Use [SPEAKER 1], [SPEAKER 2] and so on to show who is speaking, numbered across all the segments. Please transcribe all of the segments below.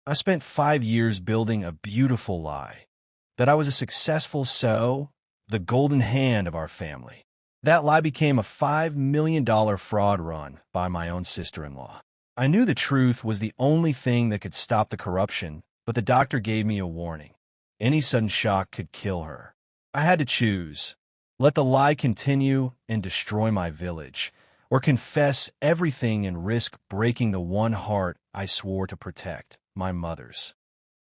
[SPEAKER 1] I spent 5 years building a beautiful lie. That I was a successful CEO, the golden hand of our family. That lie became a $5 million fraud run by my own sister-in-law. I knew the truth was the only thing that could stop the corruption, but the doctor gave me a warning. Any sudden shock could kill her. I had to choose. Let the lie continue and destroy my village, or confess everything and risk breaking the one heart I swore to protect, my mother's.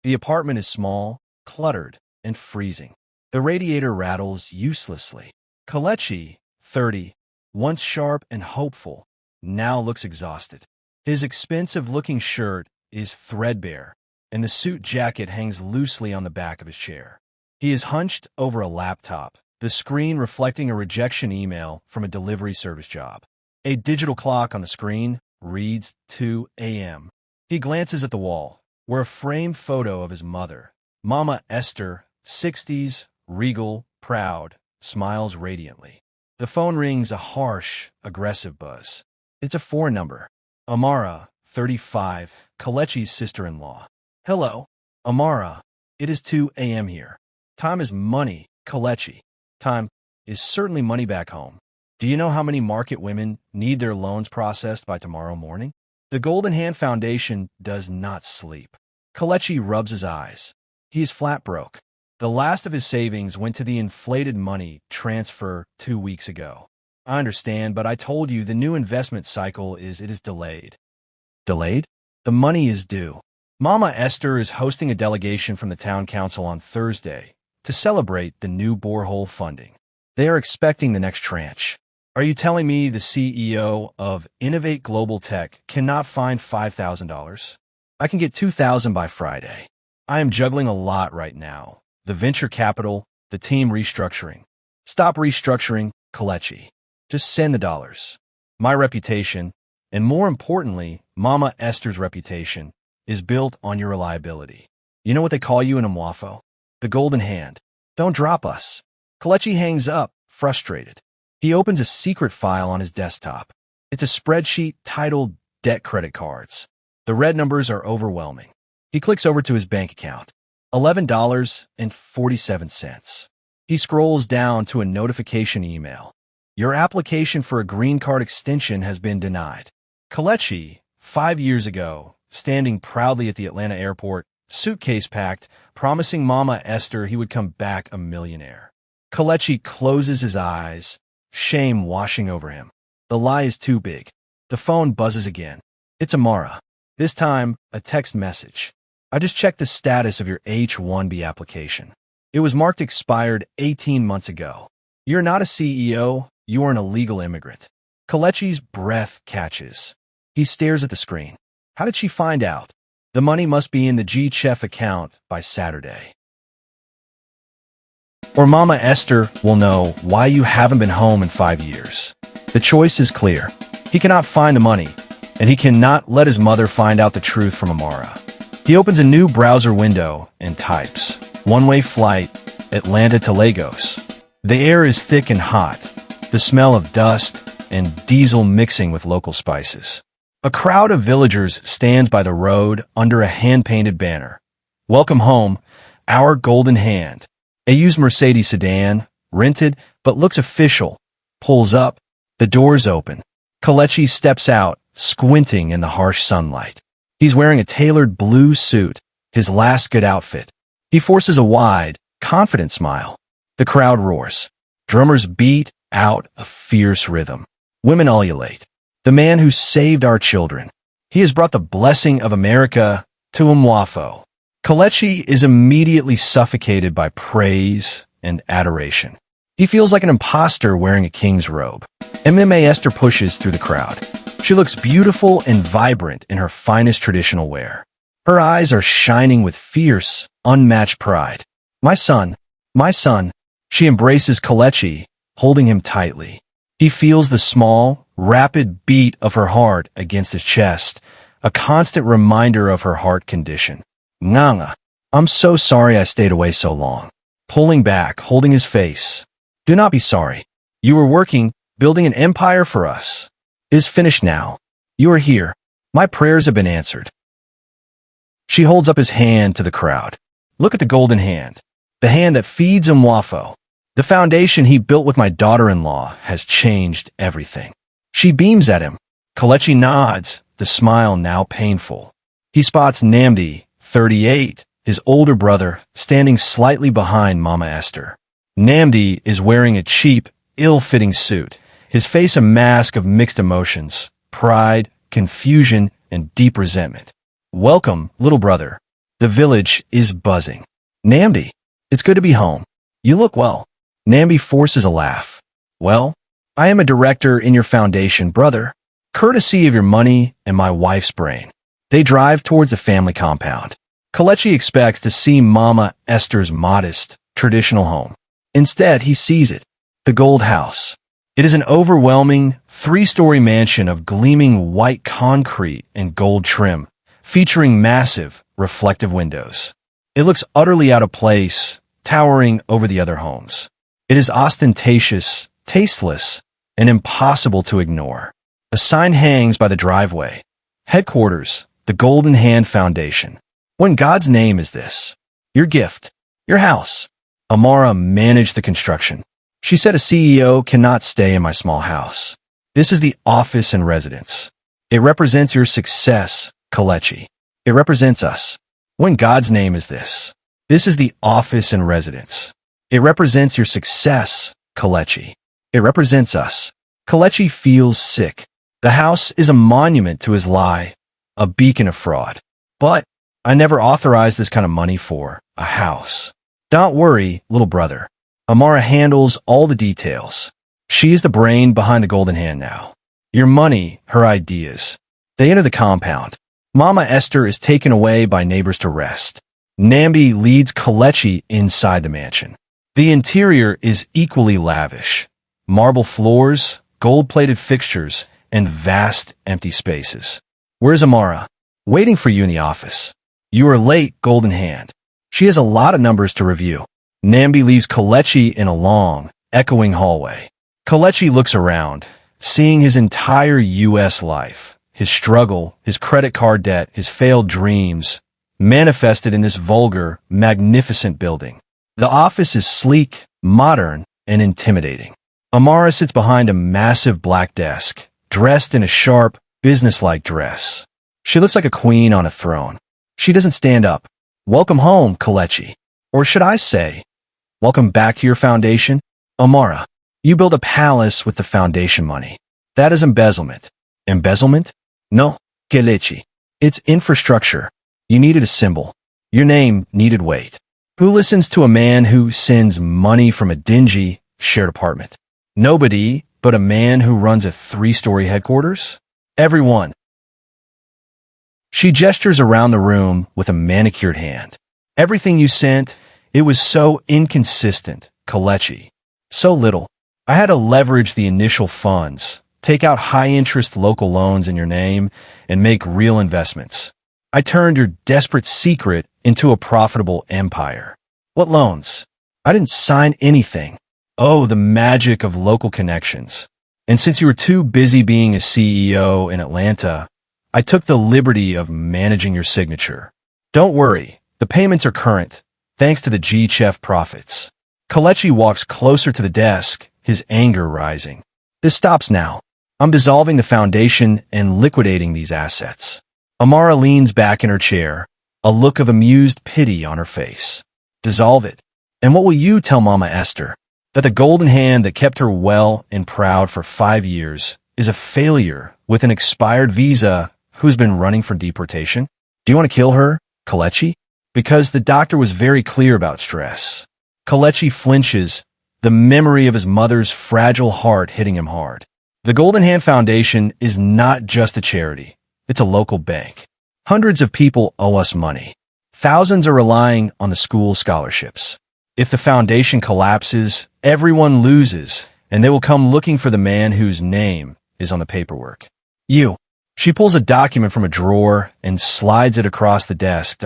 [SPEAKER 1] The apartment is small, cluttered, and freezing. The radiator rattles uselessly. Kelechi, 30, once sharp and hopeful, now looks exhausted. His expensive-looking shirt is threadbare, and the suit jacket hangs loosely on the back of his chair. He is hunched over a laptop, the screen reflecting a rejection email from a delivery service job. A digital clock on the screen reads 2 a.m. He glances at the wall, where a framed photo of his mother, Mama Esther, 60s, regal, proud, smiles radiantly. The phone rings a harsh, aggressive buzz. It's a foreign number. Amara, 35, Kelechi's sister-in-law. Hello, Amara. It is 2 a.m. here. Time is money, Kelechi. Time is certainly money back home. Do you know how many market women need their loans processed by tomorrow morning? The Golden Hand Foundation does not sleep. Kelechi rubs his eyes. He is flat broke. The last of his savings went to the inflated money transfer 2 weeks ago. I understand, but I told you the new investment cycle is delayed. Delayed? The money is due. Mama Esther is hosting a delegation from the town council on Thursday to celebrate the new borehole funding. They are expecting the next tranche. Are you telling me the CEO of Innovate Global Tech cannot find $5,000? I can get $2,000 by Friday. I am juggling a lot right now. The venture capital, the team restructuring. Stop restructuring, Kelechi. Just send the dollars. My reputation, and more importantly, Mama Esther's reputation, is built on your reliability. You know what they call you in Mwafo? The Golden Hand. Don't drop us. Kelechi hangs up, frustrated. He opens a secret file on his desktop. It's a spreadsheet titled Debt Credit Cards. The red numbers are overwhelming. He clicks over to his bank account. $11.47. He scrolls down to a notification email. Your application for a green card extension has been denied. Kelechi, 5 years ago, standing proudly at the Atlanta airport, suitcase packed, promising Mama Esther he would come back a millionaire. Kelechi closes his eyes, shame washing over him. The lie is too big. The phone buzzes again. It's Amara. This time, a text message. I just checked the status of your H-1B application. It was marked expired 18 months ago. You're not a CEO, you are an illegal immigrant. Kelechi's breath catches. He stares at the screen. How did she find out? The money must be in the G.H.F. account by Saturday. Or Mama Esther will know why you haven't been home in 5 years. The choice is clear. He cannot find the money, and he cannot let his mother find out the truth from Amara. He opens a new browser window and types, one-way flight, Atlanta to Lagos. The air is thick and hot, the smell of dust and diesel mixing with local spices. A crowd of villagers stands by the road under a hand-painted banner. Welcome home, our Golden Hand. A used Mercedes sedan, rented but looks official, pulls up, the doors open. Kelechi steps out, squinting in the harsh sunlight. He's wearing a tailored blue suit, his last good outfit. He forces a wide, confident smile. The crowd roars. Drummers beat out a fierce rhythm. Women ululate. The man who saved our children. He has brought the blessing of America to Mwafo. Kelechi is immediately suffocated by praise and adoration. He feels like an imposter wearing a king's robe. MMA Esther pushes through the crowd. She looks beautiful and vibrant in her finest traditional wear. Her eyes are shining with fierce, unmatched pride. My son, she embraces Kelechi, holding him tightly. He feels the small, rapid beat of her heart against his chest, a constant reminder of her heart condition. Nganga, I'm so sorry I stayed away so long. Pulling back, holding his face. Do not be sorry. You were working, building an empire for us. It is finished now. You are here. My prayers have been answered. She holds up his hand to the crowd. Look at the golden hand. The hand that feeds Mwafo. The foundation he built with my daughter-in-law has changed everything. She beams at him. Kelechi nods, the smile now painful. He spots Namdi, 38, his older brother, standing slightly behind Mama Esther. Namdi is wearing a cheap, ill-fitting suit, his face a mask of mixed emotions, pride, confusion, and deep resentment. Welcome, little brother. The village is buzzing. Namdi, it's good to be home. You look well. Namdi forces a laugh. Well, I am a director in your foundation, brother. Courtesy of your money and my wife's brain. They drive towards the family compound. Kelechi expects to see Mama Esther's modest, traditional home. Instead, he sees it. The Gold House. It is an overwhelming, three-story mansion of gleaming white concrete and gold trim, featuring massive, reflective windows. It looks utterly out of place, towering over the other homes. It is ostentatious, tasteless, and impossible to ignore. A sign hangs by the driveway. Headquarters, the Golden Hand Foundation. What in God's name is this? Your gift. Your house. Amara managed the construction. She said a CEO cannot stay in my small house. This is the office and residence. It represents your success, Kelechi. It represents us. What in God's name is this? This is the office and residence. It represents your success, Kelechi. It represents us. Kelechi feels sick. The house is a monument to his lie, a beacon of fraud. But I never authorized this kind of money for a house. Don't worry, little brother. Amara handles all the details. She is the brain behind the Golden Hand now. Your money, her ideas. They enter the compound. Mama Esther is taken away by neighbors to rest. Namdi leads Kelechi inside the mansion. The interior is equally lavish. Marble floors, gold-plated fixtures, and vast empty spaces. Where's Amara? Waiting for you in the office. You are late, Golden Hand. She has a lot of numbers to review. Namdi leaves Kelechi in a long, echoing hallway. Kelechi looks around, seeing his entire U.S. life, his struggle, his credit card debt, his failed dreams, manifested in this vulgar, magnificent building. The office is sleek, modern, and intimidating. Amara sits behind a massive black desk, dressed in a sharp, businesslike dress. She looks like a queen on a throne. She doesn't stand up. Welcome home, Kelechi. Or should I say, welcome back to your foundation? Amara, you build a palace with the foundation money. That is embezzlement. Embezzlement? No, Kelechi. It's infrastructure. You needed a symbol. Your name needed weight. Who listens to a man who sends money from a dingy, shared apartment? Nobody but a man who runs a three-story headquarters? Everyone. She gestures around the room with a manicured hand. Everything you sent, it was so inconsistent, Kelechi. So little. I had to leverage the initial funds, take out high-interest local loans in your name, and make real investments. I turned your desperate secret into a profitable empire. What loans? I didn't sign anything. Oh, the magic of local connections. And since you were too busy being a CEO in Atlanta, I took the liberty of managing your signature. Don't worry, the payments are current, thanks to the G.H.F. profits. Kelechi walks closer to the desk, his anger rising. This stops now. I'm dissolving the foundation and liquidating these assets. Amara leans back in her chair, a look of amused pity on her face. Dissolve it. And what will you tell Mama Esther? That the Golden Hand that kept her well and proud for 5 years is a failure with an expired visa who's been running for deportation? Do you want to kill her, Kelechi? Because the doctor was very clear about stress. Kelechi flinches, the memory of his mother's fragile heart hitting him hard. The Golden Hand Foundation is not just a charity. It's a local bank. Hundreds of people owe us money. Thousands are relying on the school scholarships. If the foundation collapses, everyone loses, and they will come looking for the man whose name is on the paperwork. You. She pulls a document from a drawer and slides it across the desk.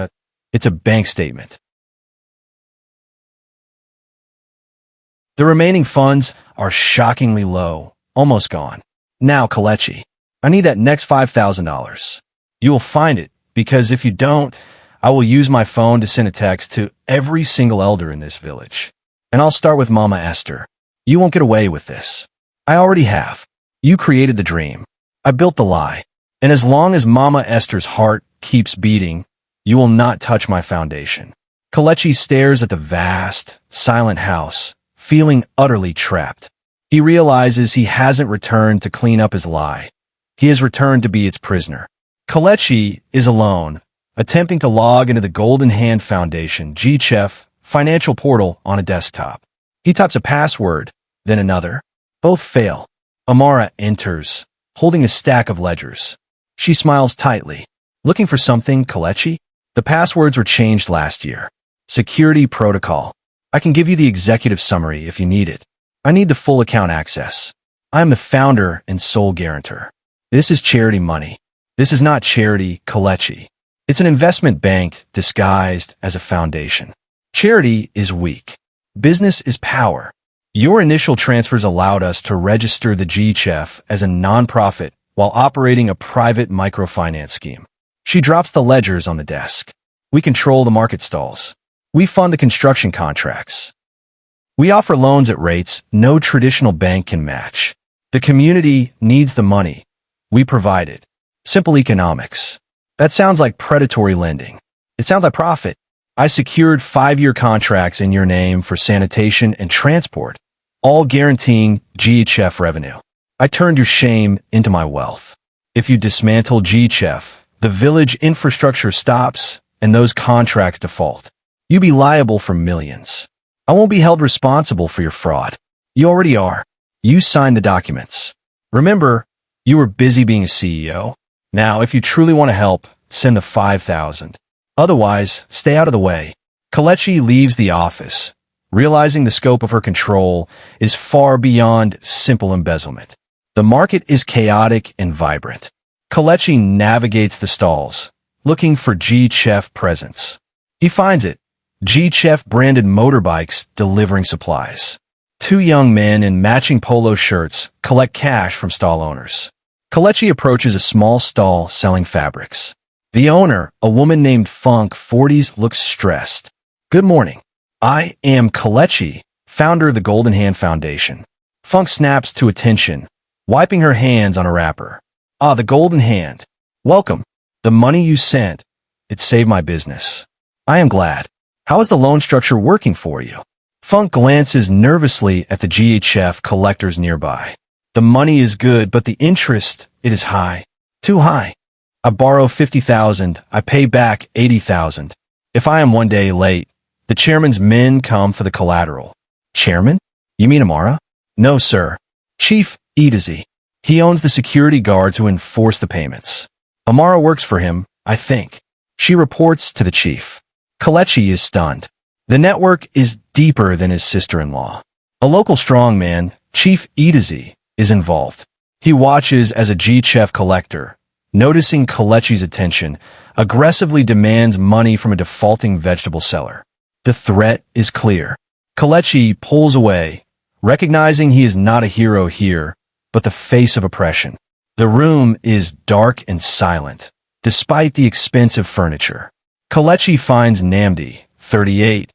[SPEAKER 1] It's a bank statement. The remaining funds are shockingly low, almost gone. Now, Kelechi, I need that next $5,000. You will find it, because if you don't, I will use my phone to send a text to every single elder in this village. And I'll start with Mama Esther. You won't get away with this. I already have. You created the dream. I built the lie. And as long as Mama Esther's heart keeps beating, you will not touch my foundation. Kelechi stares at the vast, silent house, feeling utterly trapped. He realizes he hasn't returned to clean up his lie. He has returned to be its prisoner. Kelechi is alone, attempting to log into the Golden Hand Foundation G.H.F. financial portal on a desktop. He types a password, then another. Both fail. Amara enters, holding a stack of ledgers. She smiles tightly. Looking for something, Kelechi? The passwords were changed last year. Security protocol. I can give you the executive summary if you need it. I need the full account access. I am the founder and sole guarantor. This is charity money. This is not charity, Kelechi. It's an investment bank disguised as a foundation. Charity is weak. Business is power. Your initial transfers allowed us to register the G.H.F. as a nonprofit while operating a private microfinance scheme. She drops the ledgers on the desk. We control the market stalls. We fund the construction contracts. We offer loans at rates no traditional bank can match. The community needs the money. We provide it. Simple economics. That sounds like predatory lending. It sounds like profit. I secured 5-year contracts in your name for sanitation and transport, all guaranteeing G.H.F. revenue. I turned your shame into my wealth. If you dismantle G.H.F., the village infrastructure stops and those contracts default. You be liable for millions. I won't be held responsible for your fraud. You already are. You signed the documents. Remember, you were busy being a CEO. Now, if you truly want to help, send the 5,000. Otherwise, stay out of the way. Kelechi leaves the office, realizing the scope of her control is far beyond simple embezzlement. The market is chaotic and vibrant. Kelechi navigates the stalls, looking for G.H.F. presence. He finds it. G.H.F. branded motorbikes delivering supplies. 2 young men in matching polo shirts collect cash from stall owners. Kelechi approaches a small stall selling fabrics. The owner, a woman named Funk, 40s, looks stressed. Good morning. I am Kelechi, founder of the Golden Hand Foundation. Funk snaps to attention, wiping her hands on a wrapper. Ah, the Golden Hand. Welcome. The money you sent, it saved my business. I am glad. How is the loan structure working for you? Funk glances nervously at the G.H.F. collectors nearby. The money is good, but the interest, it is high. Too high. I borrow 50,000, I pay back 80,000. If I am one day late, the chairman's men come for the collateral. Chairman? You mean Amara? No, sir. Chief Edozie. He owns the security guards who enforce the payments. Amara works for him, I think. She reports to the chief. Kelechi is stunned. The network is deeper than his sister-in-law. A local strongman, Chief Edozie, is involved. He watches as a G.H.F. collector, noticing Kelechi's attention, aggressively demands money from a defaulting vegetable seller. The threat is clear. Kelechi pulls away, recognizing he is not a hero here, but the face of oppression. The room is dark and silent, despite the expensive furniture. Kelechi finds Namdi, 38,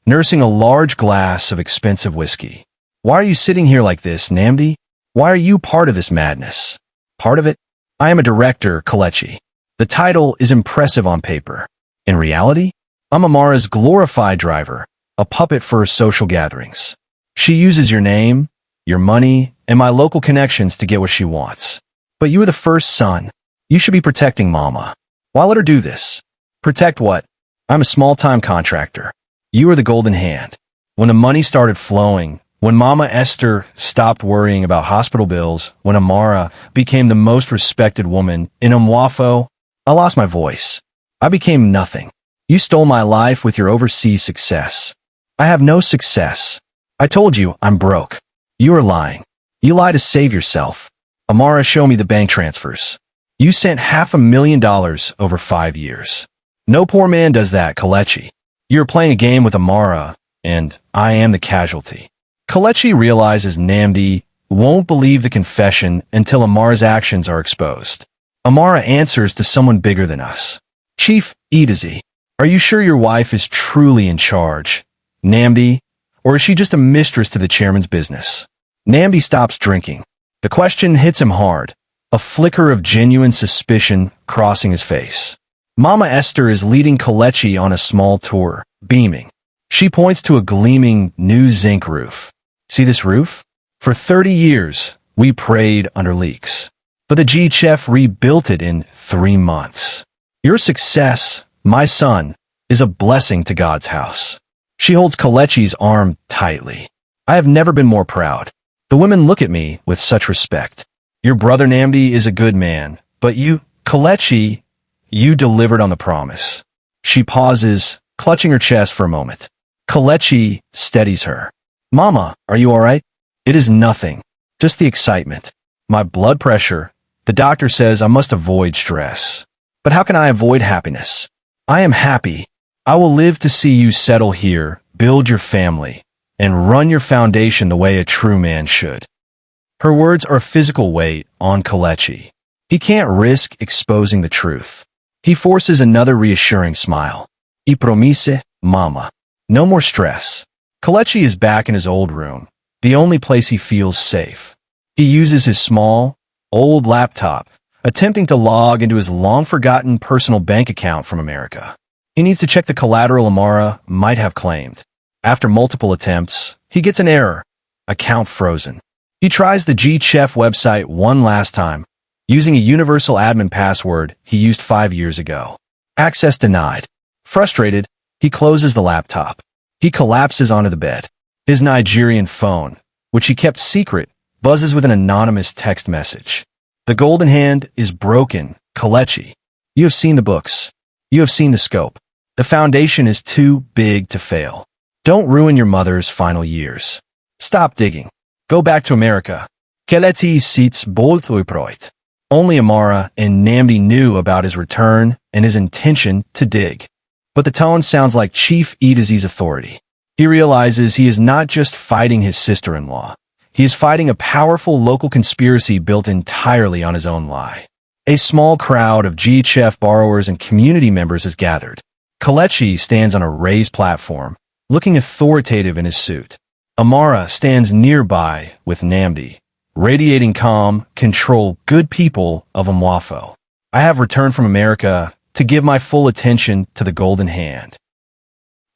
[SPEAKER 1] nursing a large glass of expensive whiskey. Why are you sitting here like this, Namdi? Why are you part of this madness? Part of it? I am a director, Kelechi. The title is impressive on paper. In reality, I'm Amara's glorified driver, a puppet for her social gatherings. She uses your name, your money, and my local connections to get what she wants. But you are the first son. You should be protecting Mama. Why let her do this? Protect what? I'm a small-time contractor. You are the Golden Hand. When the money started flowing, when Mama Esther stopped worrying about hospital bills, when Amara became the most respected woman in Mwafo, I lost my voice. I became nothing. You stole my life with your overseas success. I have no success. I told you I'm broke. You are lying. You lie to save yourself. Amara, show me the bank transfers. You sent $500,000 over 5 years. No poor man does that, Kelechi. You're playing a game with Amara, and I am the casualty. Kelechi realizes Namdi won't believe the confession until Amara's actions are exposed. Amara answers to someone bigger than us. Chief Edozie. Are you sure your wife is truly in charge, Namdi, or is she just a mistress to the chairman's business? Namdi stops drinking. The question hits him hard, a flicker of genuine suspicion crossing his face. Mama Esther is leading Kelechi on a small tour, beaming. She points to a gleaming new zinc roof. See this roof? For 30 years, we prayed under leaks. But the G.H.F. rebuilt it in 3 months. Your success, my son, is a blessing to God's house. She holds Kelechi's arm tightly. I have never been more proud. The women look at me with such respect. Your brother Namdi is a good man, but you, Kelechi, you delivered on the promise. She pauses, clutching her chest for a moment. Kelechi steadies her. Mama, are you all right? It is nothing. Just the excitement. My blood pressure. The doctor says I must avoid stress. But how can I avoid happiness? I am happy. I will live to see you settle here, build your family, and run your foundation the way a true man should. Her words are physical weight on Kelechi. He can't risk exposing the truth. He forces another reassuring smile. Y promise, mama. No more stress. Kelechi is back in his old room, the only place he feels safe. He uses his small, old laptop, attempting to log into his long-forgotten personal bank account from America. He needs to check the collateral Amara might have claimed. After multiple attempts, he gets an error. Account frozen. He tries the G.H.F. website one last time, using a universal admin password he used 5 years ago. Access denied. Frustrated, he closes the laptop. He collapses onto the bed. His Nigerian phone, which he kept secret, buzzes with an anonymous text message. The golden hand is broken, Kelechi. You have seen the books. You have seen the scope. The foundation is too big to fail. Don't ruin your mother's final years. Stop digging. Go back to America. Kelechi sits boltoiproit. Only Amara and Namdi knew about his return and his intention to dig. But the tone sounds like Chief Edozie's authority. He realizes he is not just fighting his sister-in-law. He is fighting a powerful local conspiracy built entirely on his own lie. A small crowd of G.H.F. borrowers and community members has gathered. Kelechi stands on a raised platform, looking authoritative in his suit. Amara stands nearby with Namdi, radiating calm, control, good people of Mwafo. I have returned from America to give my full attention to the golden hand.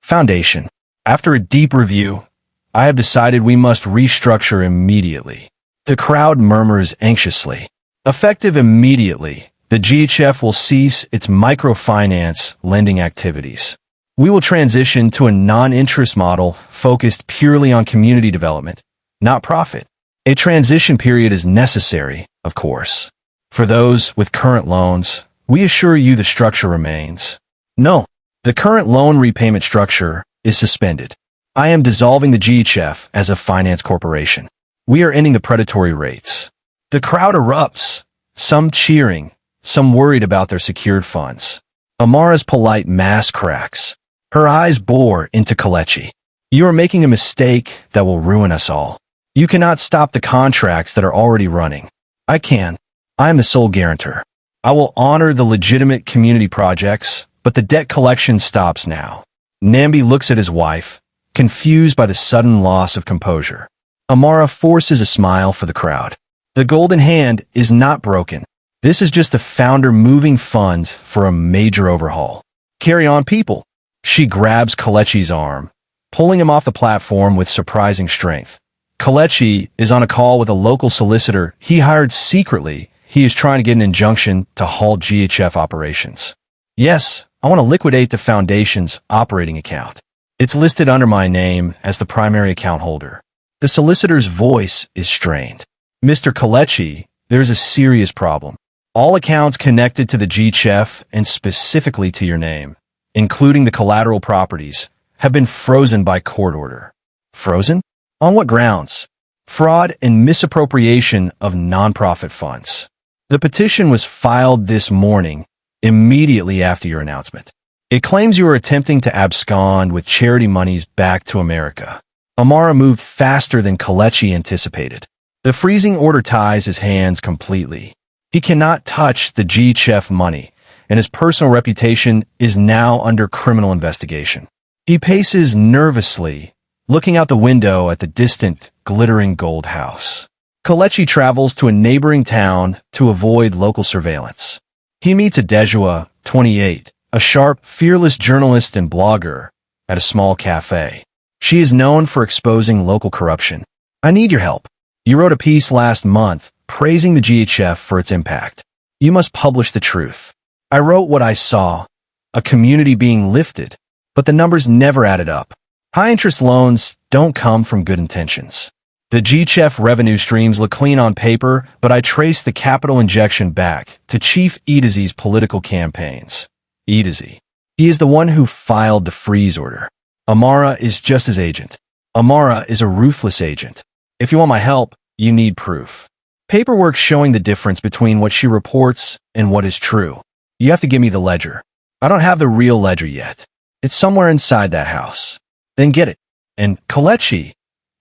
[SPEAKER 1] Foundation. After a deep review, I have decided we must restructure immediately. The crowd murmurs anxiously. Effective immediately, the G.H.F. will cease its microfinance lending activities. We will transition to a non-interest model focused purely on community development, not profit. A transition period is necessary, of course. For those with current loans, we assure you the structure remains. No, the current loan repayment structure is suspended. I am dissolving the G.H.F. as a finance corporation. We are ending the predatory rates. The crowd erupts, some cheering, some worried about their secured funds. Amara's polite mask cracks. Her eyes bore into Kelechi. You are making a mistake that will ruin us all. You cannot stop the contracts that are already running. I can. I am the sole guarantor. I will honor the legitimate community projects, but the debt collection stops now. Namdi looks at his wife, confused by the sudden loss of composure. Amara forces a smile for the crowd. The golden hand is not broken. This is just the founder moving funds for a major overhaul. Carry on, people. She grabs Kelechi's arm, pulling him off the platform with surprising strength. Kelechi is on a call with a local solicitor he hired secretly. He is trying to get an injunction to halt G.H.F. operations. Yes, I want to liquidate the foundation's operating account. It's listed under my name as the primary account holder. The solicitor's voice is strained. Mr. Kelechi, there's a serious problem. All accounts connected to the G.H.F. and specifically to your name, including the collateral properties, have been frozen by court order. Frozen? On what grounds? Fraud and misappropriation of nonprofit funds. The petition was filed this morning, immediately after your announcement. It claims you are attempting to abscond with charity monies back to America. Amara moved faster than Kelechi anticipated. The freezing order ties his hands completely. He cannot touch the G.H.F. money, and his personal reputation is now under criminal investigation. He paces nervously, looking out the window at the distant, glittering gold house. Kelechi travels to a neighboring town to avoid local surveillance. He meets Edozie, 28, a sharp, fearless journalist and blogger, at a small cafe. She is known for exposing local corruption. "I need your help. You wrote a piece last month praising the G.H.F. for its impact. You must publish the truth." I wrote what I saw, a community being lifted, but the numbers never added up. High-interest loans don't come from good intentions. The G.H.F. revenue streams look clean on paper, but I traced the capital injection back to Chief Edozie's political campaigns. Edozie. He is the one who filed the freeze order. Amara is just his agent. Amara is a ruthless agent. If you want my help, you need proof. Paperwork showing the difference between what she reports and what is true. You have to give me the ledger. I don't have the real ledger yet. It's somewhere inside that house. Then get it. And Kelechi,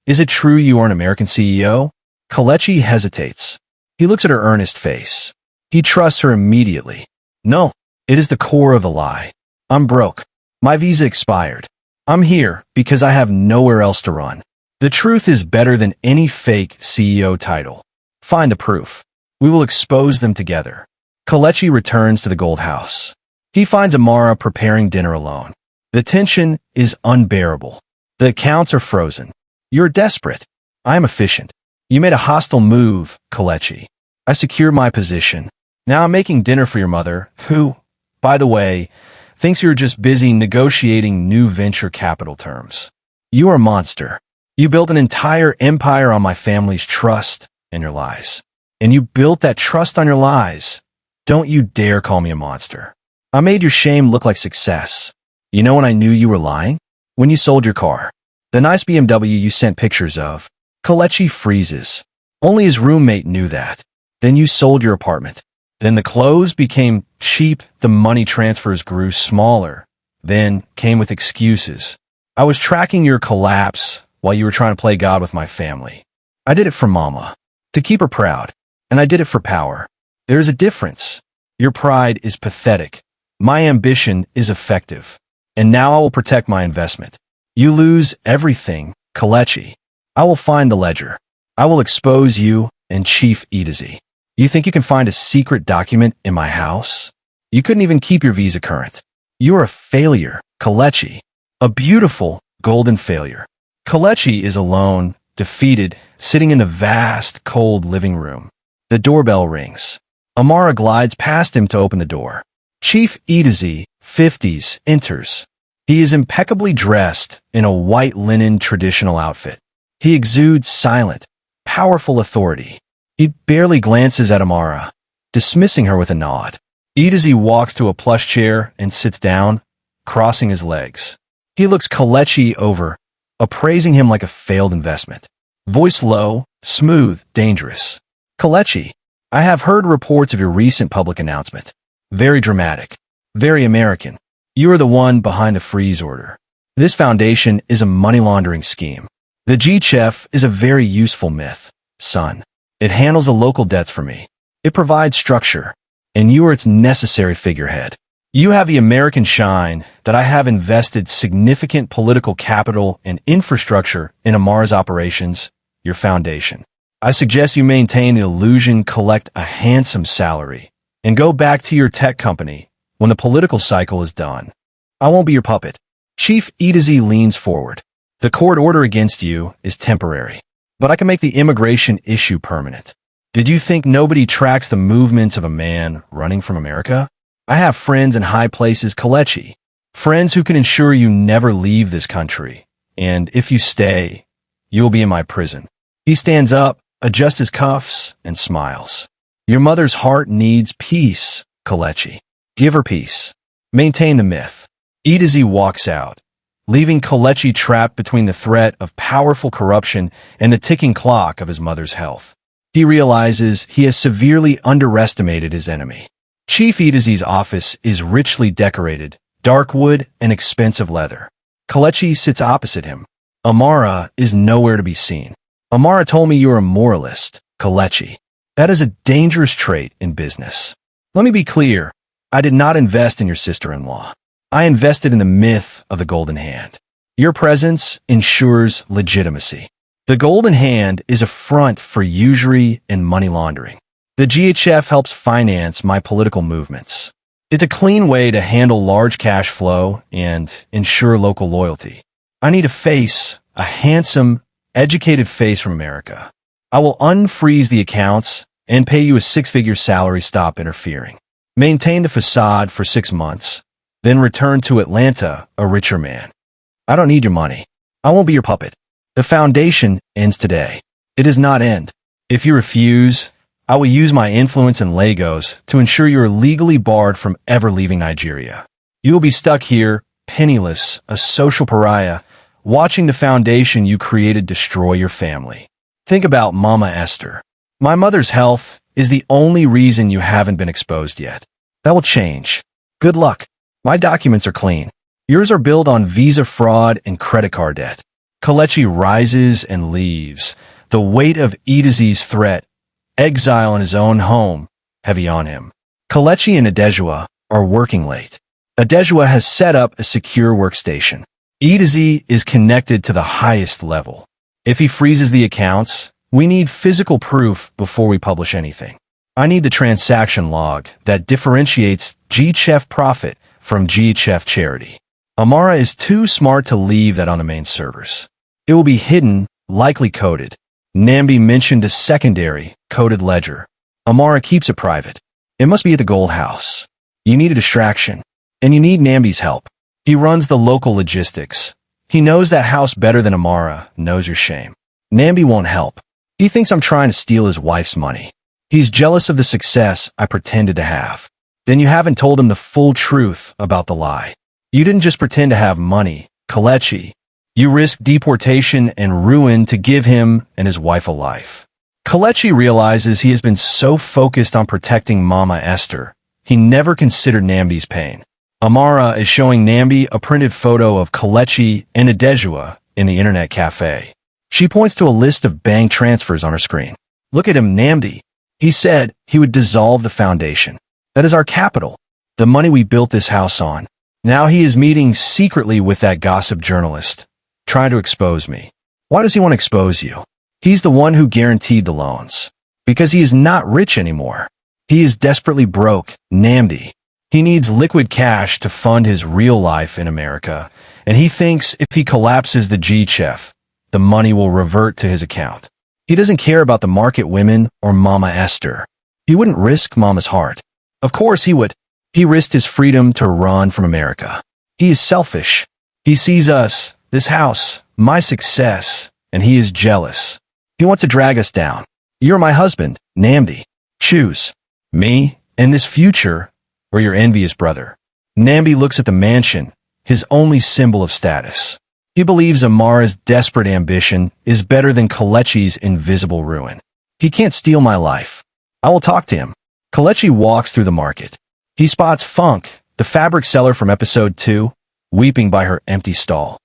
[SPEAKER 1] is it true you are an American CEO? Kelechi hesitates. He looks at her earnest face. He trusts her immediately. No, it is the core of the lie. I'm broke. My visa expired. I'm here because I have nowhere else to run. The truth is better than any fake CEO title. Find the proof. We will expose them together. Kelechi returns to the gold house. He finds Amara preparing dinner alone. The tension is unbearable. The accounts are frozen. You're desperate. I am efficient. You made a hostile move, Kelechi. I secured my position. Now I'm making dinner for your mother, who, by the way, thinks you're just busy negotiating new venture capital terms. You are a monster. You built an entire empire on my family's trust and your lies. And you built that trust on your lies. Don't you dare call me a monster. I made your shame look like success. You know when I knew you were lying? When you sold your car. The nice BMW you sent pictures of. Kelechi freezes. Only his roommate knew that. Then you sold your apartment. Then the clothes became cheap, the money transfers grew smaller. Then came with excuses. I was tracking your collapse while you were trying to play God with my family. I did it for Mama, to keep her proud, and I did it for power. There is a difference. Your pride is pathetic. My ambition is effective. And now I will protect my investment. You lose everything, Kelechi. I will find the ledger. I will expose you and Chief Edozie. You think you can find a secret document in my house? You couldn't even keep your visa current. You are a failure, Kelechi. A beautiful, golden failure. Kelechi is alone, defeated, sitting in the vast, cold living room. The doorbell rings. Amara glides past him to open the door. Chief Edozie, 50s, enters. He is impeccably dressed in a white linen traditional outfit. He exudes silent, powerful authority. He barely glances at Amara, dismissing her with a nod. Edozie walks to a plush chair and sits down, crossing his legs. He looks Kelechi over, appraising him like a failed investment. Voice low, smooth, dangerous. Kelechi, I have heard reports of your recent public announcement. Very dramatic. Very American. You are the one behind the freeze order. This foundation is a money laundering scheme. The G.H.F. is a very useful myth, son. It handles the local debts for me. It provides structure, and you are its necessary figurehead. You have the American shine that I have invested significant political capital and infrastructure in Amara's operations, your foundation. I suggest you maintain the illusion, collect a handsome salary, and go back to your tech company when the political cycle is done. I won't be your puppet. Chief Edozie leans forward. The court order against you is temporary, but I can make the immigration issue permanent. Did you think nobody tracks the movements of a man running from America? I have friends in high places, Kelechi. Friends who can ensure you never leave this country. And if you stay, you will be in my prison. He stands up, adjusts his cuffs, and smiles. Your mother's heart needs peace, Kelechi. Give her peace. Maintain the myth. Edozie walks out, leaving Kelechi trapped between the threat of powerful corruption and the ticking clock of his mother's health. He realizes he has severely underestimated his enemy. Chief Edozie's office is richly decorated, dark wood and expensive leather. Kelechi sits opposite him. Amara is nowhere to be seen. Amara told me you are a moralist, Kelechi. That is a dangerous trait in business. Let me be clear. I did not invest in your sister-in-law. I invested in the myth of the Golden Hand. Your presence ensures legitimacy. The Golden Hand is a front for usury and money laundering. The G.H.F. helps finance my political movements. It's a clean way to handle large cash flow and ensure local loyalty. I need a face, a handsome, educated face from America. I will unfreeze the accounts and pay you a six-figure salary. Stop interfering. Maintain the facade for 6 months, then return to Atlanta a richer man. I don't need your money. I won't be your puppet. The foundation ends today. It does not end. If you refuse, I will use my influence in Lagos to ensure you are legally barred from ever leaving Nigeria. You will be stuck here, penniless, a social pariah, watching the foundation you created destroy your family. Think about Mama Esther. My mother's health is the only reason you haven't been exposed yet. That will change. Good luck. My documents are clean. Yours are built on visa fraud and credit card debt. Kelechi rises and leaves, the weight of Edozie's threat, exile in his own home, heavy on him. Kelechi and Edozie are working late. Edozie has set up a secure workstation. Edozie is connected to the highest level. If he freezes the accounts, we need physical proof before we publish anything. I need the transaction log that differentiates G.H.F. profit from G.H.F. charity. Amara is too smart to leave that on the main servers. It will be hidden, likely coded. Nambi mentioned a secondary, coded ledger. Amara keeps it private. It must be at the Gold House. You need a distraction, and you need Nambi's help. He runs the local logistics. He knows that house better than Amara knows your shame. Nambi won't help. He thinks I'm trying to steal his wife's money. He's jealous of the success I pretended to have. Then you haven't told him the full truth about the lie. You didn't just pretend to have money, Kelechi. You risked deportation and ruin to give him and his wife a life. Kelechi realizes he has been so focused on protecting Mama Esther, he never considered Nambi's pain. Amara is showing Nambi a printed photo of Kelechi and Edozie in the internet cafe. She points to a list of bank transfers on her screen. Look at him, Nambi. He said he would dissolve the foundation. That is our capital, the money we built this house on. Now he is meeting secretly with that gossip journalist, trying to expose me. Why does he want to expose you? He's the one who guaranteed the loans. Because he is not rich anymore. He is desperately broke, Nambi. He needs liquid cash to fund his real life in America, and he thinks if he collapses the G.H.F., the money will revert to his account. He doesn't care about the market women or Mama Esther. He wouldn't risk Mama's heart. Of course he would. He risked his freedom to run from America. He is selfish. He sees us, this house, my success, and he is jealous. He wants to drag us down. You're my husband, Nambi. Choose. Me and this future, or your envious brother. Nambi looks at the mansion, his only symbol of status. He believes Amara's desperate ambition is better than Kelechi's invisible ruin. He can't steal my life. I will talk to him. Kelechi walks through the market. He spots Funk, the fabric seller from episode 2, weeping by her empty stall.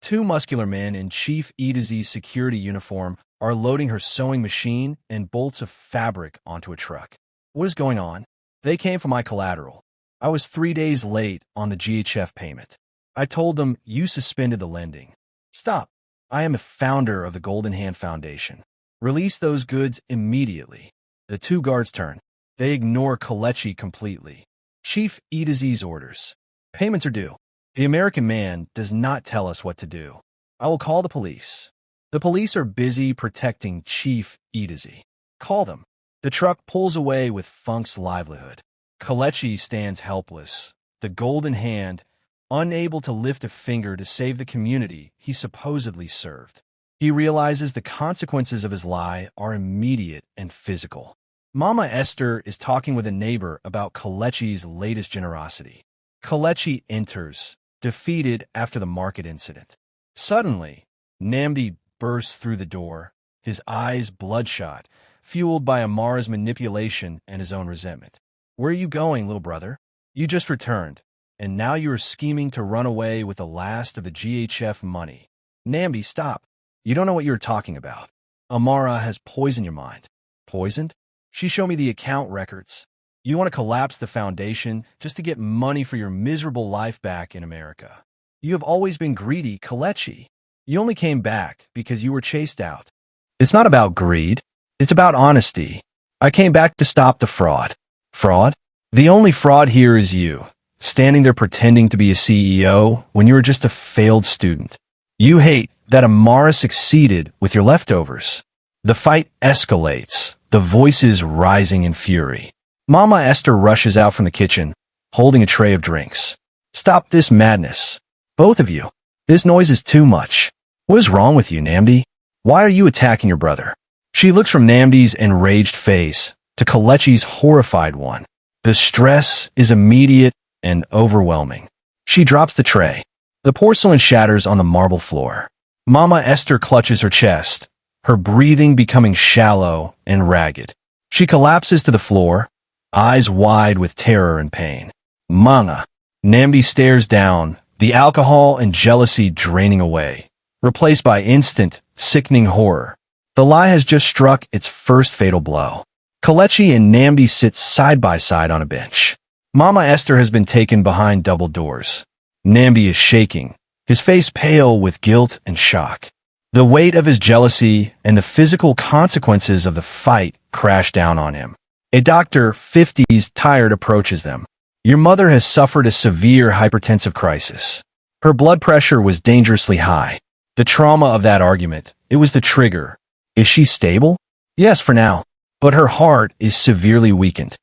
[SPEAKER 1] Two muscular men in Chief Edozie's security uniform are loading her sewing machine and bolts of fabric onto a truck. What is going on? They came for my collateral. I was 3 days late on the G.H.F. payment. I told them you suspended the lending. Stop. I am a founder of the Golden Hand Foundation. Release those goods immediately. The two guards turn. They ignore Kelechi completely. Chief Edozie's orders. Payments are due. The American man does not tell us what to do. I will call the police. The police are busy protecting Chief Edozie. Call them. The truck pulls away with Funk's livelihood. Kelechi stands helpless, the Golden Hand, unable to lift a finger to save the community he supposedly served. He realizes the consequences of his lie are immediate and physical. Mama Esther is talking with a neighbor about Kelechi's latest generosity. Kelechi enters, defeated after the market incident. Suddenly, Nambi bursts through the door, his eyes bloodshot, fueled by Amara's manipulation and his own resentment. Where are you going, little brother? You just returned, and now you are scheming to run away with the last of the G.H.F. money. Nambi, stop. You don't know what you're talking about. Amara has poisoned your mind. Poisoned? She showed me the account records. You want to collapse the foundation just to get money for your miserable life back in America. You have always been greedy, Kelechi. You only came back because you were chased out. It's not about greed. It's about honesty. I came back to stop the fraud. Fraud? The only fraud here is you, standing there pretending to be a CEO when you were just a failed student. You hate that Amara succeeded with your leftovers. The fight escalates, the voices rising in fury. Mama Esther rushes out from the kitchen, holding a tray of drinks. Stop this madness. Both of you. This noise is too much. What is wrong with you, Namdi? Why are you attacking your brother? She looks from Namdi's enraged face to Kelechi's horrified one. The stress is immediate and overwhelming. She drops the tray. The porcelain shatters on the marble floor. Mama Esther clutches her chest, her breathing becoming shallow and ragged. She collapses to the floor, eyes wide with terror and pain. Manga. Namdi stares down, the alcohol and jealousy draining away, replaced by instant, sickening horror. The lie has just struck its first fatal blow. Kelechi and Namdi sit side by side on a bench. Mama Esther has been taken behind double doors. Namdi is shaking, his face pale with guilt and shock. The weight of his jealousy and the physical consequences of the fight crash down on him. A doctor, 50s, tired, approaches them. Your mother has suffered a severe hypertensive crisis. Her blood pressure was dangerously high. The trauma of that argument, it was the trigger. Is she stable? Yes, for now. But her heart is severely weakened.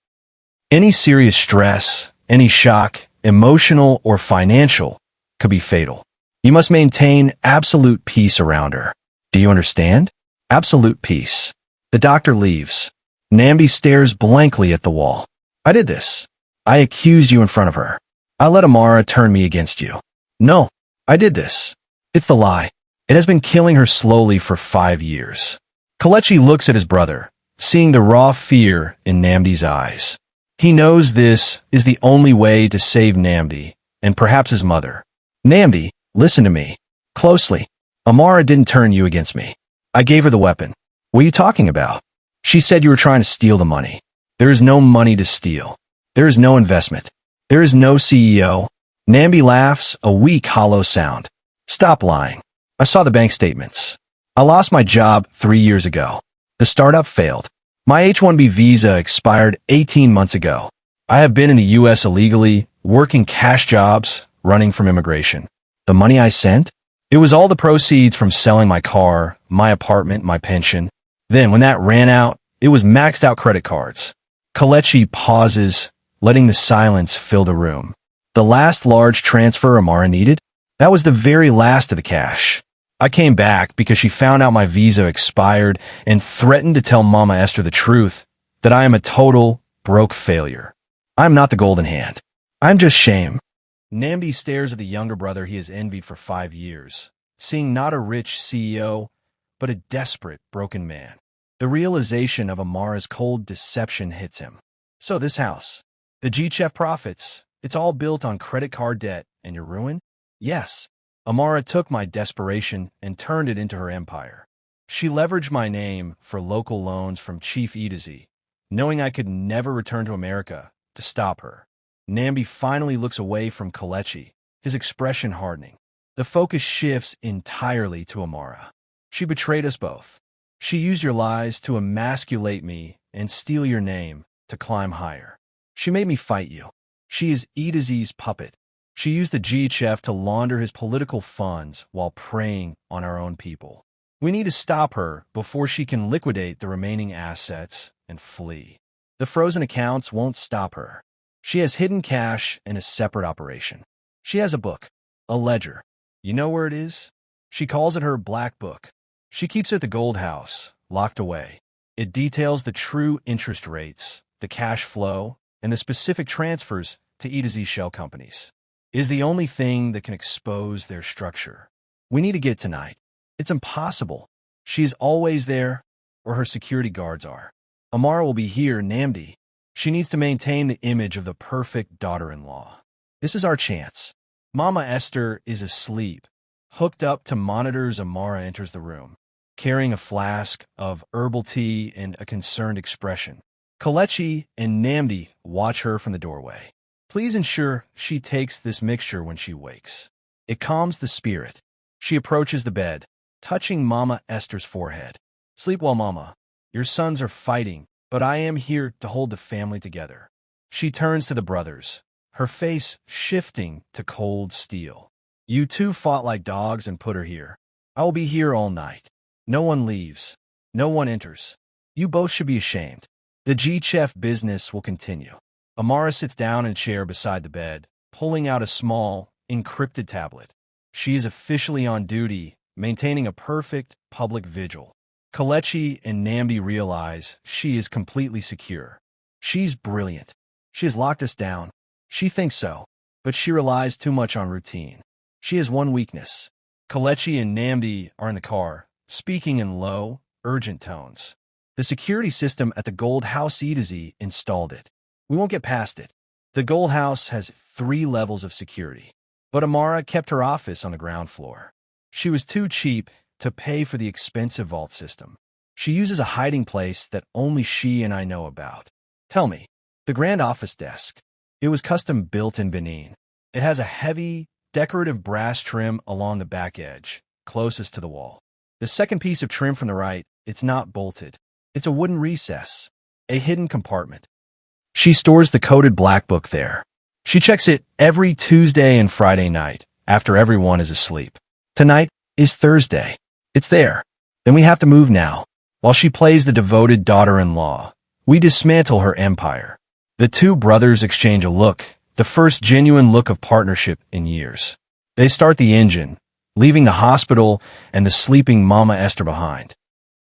[SPEAKER 1] Any serious stress, any shock, emotional or financial, could be fatal. You must maintain absolute peace around her. Do you understand? Absolute peace. The doctor leaves. Namdi stares blankly at the wall. I did this. I accused you in front of her. I let Amara turn me against you. No, I did this. It's the lie. It has been killing her slowly for 5 years. Kelechi looks at his brother, seeing the raw fear in Namdi's eyes. He knows this is the only way to save Namdi, and perhaps his mother. Namdi, listen to me. Closely. Amara didn't turn you against me. I gave her the weapon. What are you talking about? She said you were trying to steal the money. There is no money to steal. There is no investment. There is no CEO. Namdi laughs, a weak, hollow sound. Stop lying. I saw the bank statements. I lost my job 3 years ago. The startup failed. My H-1B visa expired 18 months ago. I have been in the U.S. illegally, working cash jobs, running from immigration. The money I sent? It was all the proceeds from selling my car, my apartment, my pension. Then, when that ran out, it was maxed out credit cards. Kelechi pauses, letting the silence fill the room. The last large transfer Amara needed? That was the very last of the cash. I came back because she found out my visa expired and threatened to tell Mama Esther the truth, that I am a total, broke failure. I am not the golden hand. I am just shame. Namdi stares at the younger brother he has envied for 5 years, seeing not a rich CEO, but a desperate, broken man. The realization of Amara's cold deception hits him. So this house, the G.H.F. profits, it's all built on credit card debt, and your ruin? Yes. Amara took my desperation and turned it into her empire. She leveraged my name for local loans from Chief Edozie, knowing I could never return to America to stop her. Namdi finally looks away from Kelechi, his expression hardening. The focus shifts entirely to Amara. She betrayed us both. She used your lies to emasculate me and steal your name to climb higher. She made me fight you. She is Edozie's puppet. She used the G.H.F. to launder his political funds while preying on our own people. We need to stop her before she can liquidate the remaining assets and flee. The frozen accounts won't stop her. She has hidden cash in a separate operation. She has a book, a ledger. You know where it is? She calls it her black book. She keeps it at the Gold House, locked away. It details the true interest rates, the cash flow, and the specific transfers to Edozie shell companies. It is the only thing that can expose their structure. We need to get tonight. It's impossible. She is always there, or her security guards are. Amara will be here, Namdi. She needs to maintain the image of the perfect daughter-in-law. This is our chance. Mama Esther is asleep, hooked up to monitors. Amara enters the room, carrying a flask of herbal tea and a concerned expression. Kelechi and Namdi watch her from the doorway. Please ensure she takes this mixture when she wakes. It calms the spirit. She approaches the bed, touching Mama Esther's forehead. Sleep well, Mama. Your sons are fighting, but I am here to hold the family together. She turns to the brothers, her face shifting to cold steel. You two fought like dogs and put her here. I will be here all night. No one leaves. No one enters. You both should be ashamed. The G.H.F. business will continue. Amara sits down in a chair beside the bed, pulling out a small, encrypted tablet. She is officially on duty, maintaining a perfect public vigil. Kelechi and Namdi realize she is completely secure. She's brilliant. She has locked us down. She thinks so, but she relies too much on routine. She has one weakness. Kelechi and Namdi are in the car, speaking in low, urgent tones. The security system at the Gold House Edozie installed it. We won't get past it. The Gold House has 3 levels of security, but Amara kept her office on the ground floor. She was too cheap to pay for the expensive vault system. She uses a hiding place that only she and I know about. Tell me, the grand office desk. It was custom built in Benin. It has a heavy, decorative brass trim along the back edge, closest to the wall. The second piece of trim from the right, it's not bolted. It's a wooden recess, a hidden compartment. She stores the coded black book there. She checks it every Tuesday and Friday night, after everyone is asleep. Tonight is Thursday. It's there. Then we have to move now. While she plays the devoted daughter-in-law, we dismantle her empire. The two brothers exchange a look, the first genuine look of partnership in years. They start the engine, leaving the hospital and the sleeping Mama Esther behind.